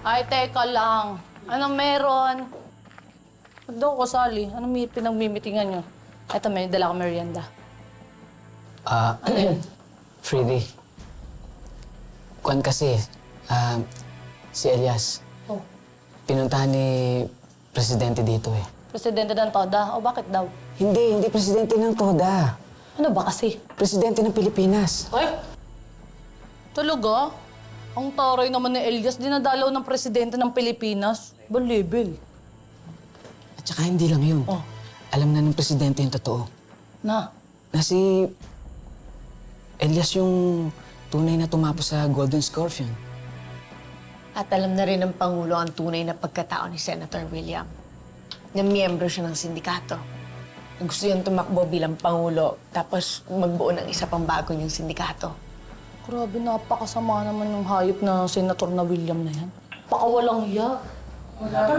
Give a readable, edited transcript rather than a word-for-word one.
Ay, teka lang. Anong meron? Ba't daw ko sali? Anong pinagmimitingan nyo? Eto, may dala ko merienda. Freddy. Kuwan kasi, si Elias. Oh, Pinuntahan ni Presidente dito eh. presidente ng TODA. O bakit daw? Hindi Presidente ng TODA. Ano ba kasi? Presidente ng Pilipinas. Ay! Talaga? Ang taray naman ni Elias, dinadalaw ng presidente ng Pilipinas. Balibel. At saka hindi lang yun. Oh. Alam na ng Presidente yung totoo. Na? Na si Elias yung tunay na tumapos sa Golden Scorpion. At alam na rin ng Pangulo ang tunay na pagkatao ni Senator William. Na miyembro siya ng sindikato. Gusto niyang tumakbo bilang Pangulo, tapos magbuo ng isa pang bago niyang sindikato. Grabe, napakasama naman yung hayop na senator na William na yan. Pakawalang hiya.